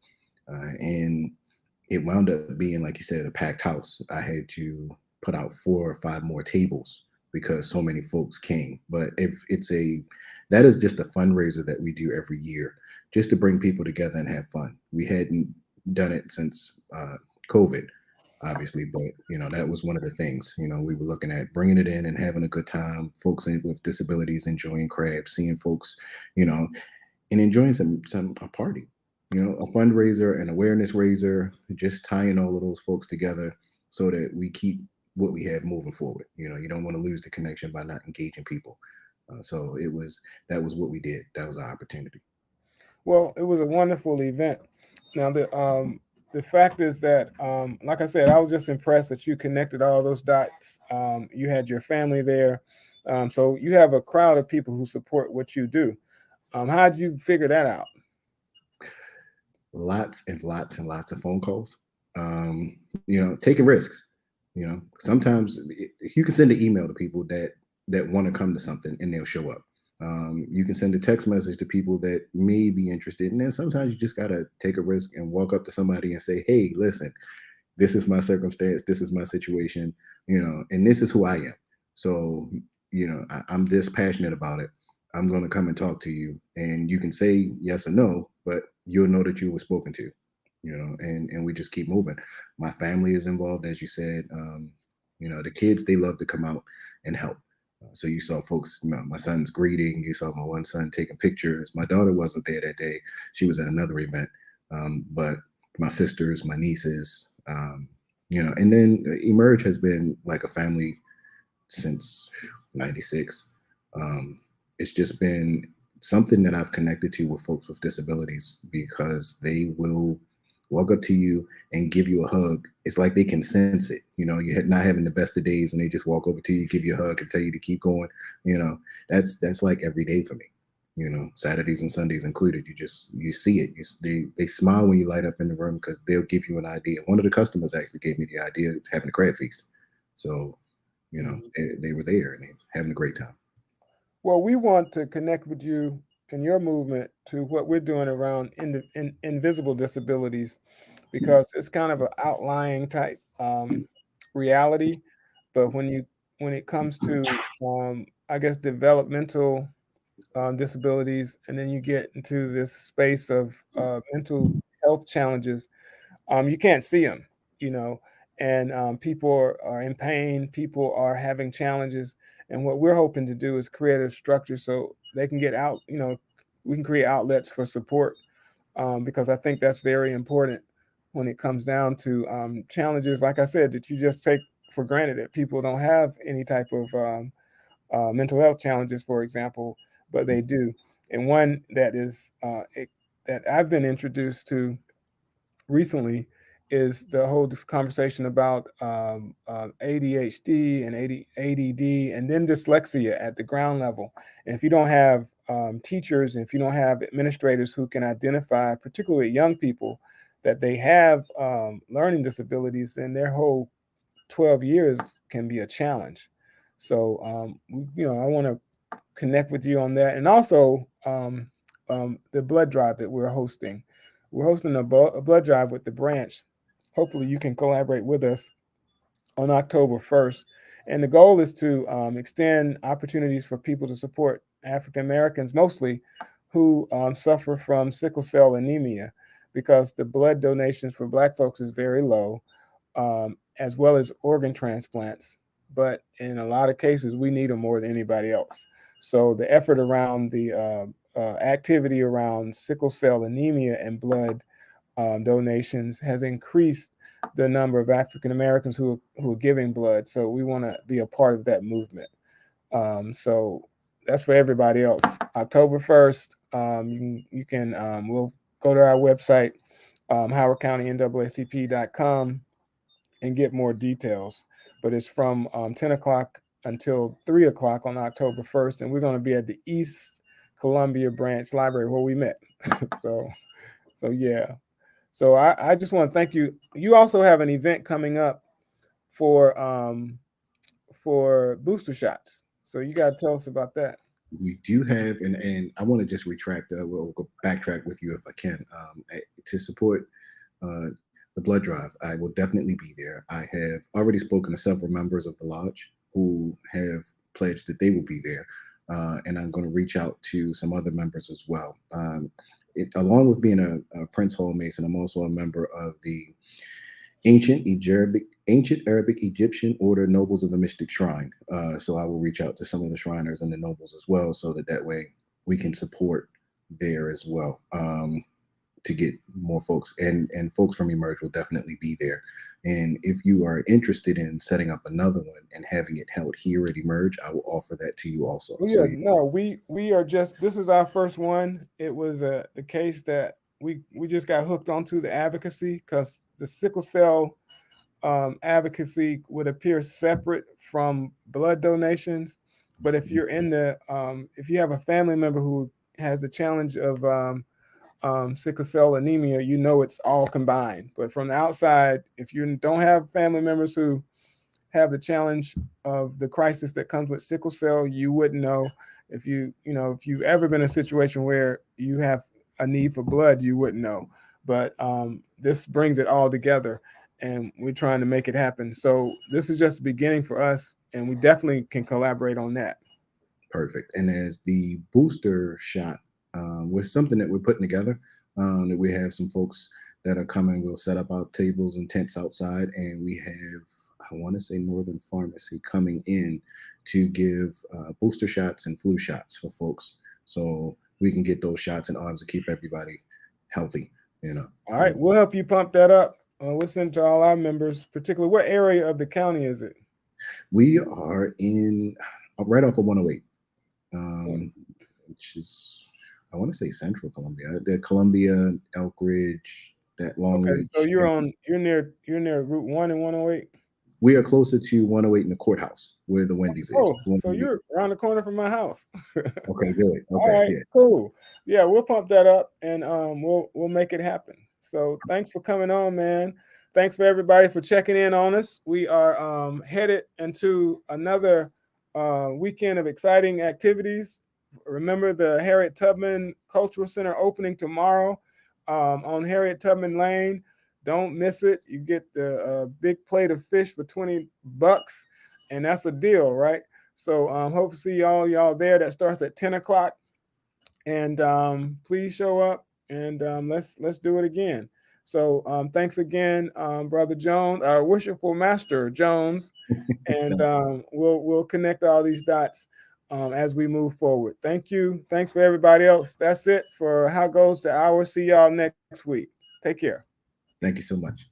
and it wound up being, like you said, a packed house. I had to put out 4 or 5 more tables because so many folks came. But if that is just a fundraiser that we do every year, just to bring people together and have fun. We hadn't done it since COVID, obviously, but that was one of the things. We were looking at bringing it in and having a good time. Folks with disabilities enjoying crabs, seeing folks, you know, and enjoying some a party, a fundraiser, an awareness raiser, just tying all of those folks together so that we keep what we have moving forward. You don't want to lose the connection by not engaging people. So that was what we did. That was our opportunity. Well, it was a wonderful event. Now, the fact is that, like I said, I was just impressed that you connected all those dots. You had your family there, so you have a crowd of people who support what you do. How did you figure that out? Lots and lots and lots of phone calls. Taking risks. Sometimes you can send an email to people that want to come to something and they'll show up. You can send a text message to people that may be interested, and then sometimes you just gotta take a risk and walk up to somebody and say, "Hey, listen, this is my circumstance, this is my situation, and this is who I am. So, I'm this passionate about it. I'm going to come and talk to you, and you can say yes or no, but you'll know that you were spoken to, and we just keep moving. My family is involved, as you said. The kids, they love to come out and help. So you saw folks, my son's greeting, you saw my one son taking pictures. My daughter wasn't there that day. She was at another event. But my sisters, my nieces, and then Emerge has been like a family since '96. It's just been something that I've connected to with folks with disabilities because they will walk up to you and give you a hug. It's like they can sense it. You're not having the best of days and they just walk over to you, give you a hug and tell you to keep going. That's like every day for me. Saturdays and Sundays included. You see it. They smile when you light up in the room because they'll give you an idea. One of the customers actually gave me the idea of having a crab feast. So, they were there and they were having a great time. Well, we want to connect with you and your movement to what we're doing around invisible disabilities, because it's kind of an outlying type reality. But when it comes to, I guess, developmental disabilities, and then you get into this space of mental health challenges, you can't see them, you know, and people are in pain, people are having challenges. And what we're hoping to do is create a structure so they can get out, we can create outlets for support, because I think that's very important when it comes down to challenges, like I said, that you just take for granted that people don't have any type of mental health challenges, for example, but they do. And one that is that I've been introduced to recently is the whole conversation about ADHD and ADD, and then dyslexia at the ground level. And if you don't have teachers, and if you don't have administrators who can identify, particularly young people, that they have learning disabilities, then their whole 12 years can be a challenge. So, I want to connect with you on that. And also, the blood drive that we're hosting. We're hosting a blood drive with the branch. Hopefully, you can collaborate with us on October 1st. And the goal is to extend opportunities for people to support African Americans, mostly, who suffer from sickle cell anemia, because the blood donations for Black folks is very low, as well as organ transplants. But in a lot of cases, we need them more than anybody else. So the effort around the activity around sickle cell anemia and blood donations has increased the number of African Americans who are giving blood. So we want to be a part of that movement. So that's for everybody else. October 1st, we'll go to our website, howardcountynAACP.com, and get more details. But it's from 10 o'clock until 3 o'clock on October 1st, and we're going to be at the East Columbia Branch Library where we met. so, yeah. So I just want to thank you. You also have an event coming up for booster shots. So you got to tell us about that. We do have, and I want to just retract, we'll go backtrack with you if I can, to support the blood drive. I will definitely be there. I have already spoken to several members of the lodge who have pledged that they will be there. And I'm going to reach out to some other members as well. Along with being a Prince Hall Mason, I'm also a member of the ancient Arabic Egyptian Order Nobles of the Mystic Shrine. So I will reach out to some of the Shriners and the Nobles as well, so that way we can support there as well, to get more folks, and folks from Emerge will definitely be there. And if you are interested in setting up another one and having it held here at Emerge, I will offer that to you also. Yeah, no, we are just, this is our first one. It was a case that we just got hooked onto the advocacy because the sickle cell advocacy would appear separate from blood donations. But if you're in the if you have a family member who has the challenge of sickle cell anemia, you know it's all combined. But from the outside, if you don't have family members who have the challenge of the crisis that comes with sickle cell, you wouldn't know. If if you've ever been in a situation where you have a need for blood, you wouldn't know. But this brings it all together, and we're trying to make it happen. So this is just the beginning for us, and we definitely can collaborate on that. Perfect. And as the booster shot was something that we're putting together, that we have some folks that are coming. We'll set up our tables and tents outside, and we have, I want to say, Northern Pharmacy coming in to give booster shots and flu shots for folks, so we can get those shots in arms to keep everybody healthy. All right, we'll help you pump that up. We'll send to all our members. Particularly, what area of the county is it? We are in right off of 108, which is, I want to say, Central Columbia, the Columbia, Elk Ridge, that Long Okay, Ridge. so you're near Route 1 and 108. We are closer to 108 in the courthouse where the Wendy's Oh, is. so you're around the corner from my house. Okay, good. All Okay, right, yeah. cool. Yeah, we'll pump that up, and we'll make it happen. So thanks for coming on, man. Thanks for everybody for checking in on us. We are headed into another weekend of exciting activities. Remember the Harriet Tubman Cultural Center opening tomorrow on Harriet Tubman Lane. Don't miss it. You get the big plate of fish for $20, and that's a deal, right? So hope to see y'all there. That starts at 10 o'clock. And please show up, and let's do it again. So thanks again, Brother Jones, our worshipful Master Jones, and we'll connect all these dots as we move forward. Thank you. Thanks for everybody else. That's it for How Goes the Hour. See y'all next week. Take care. Thank you so much.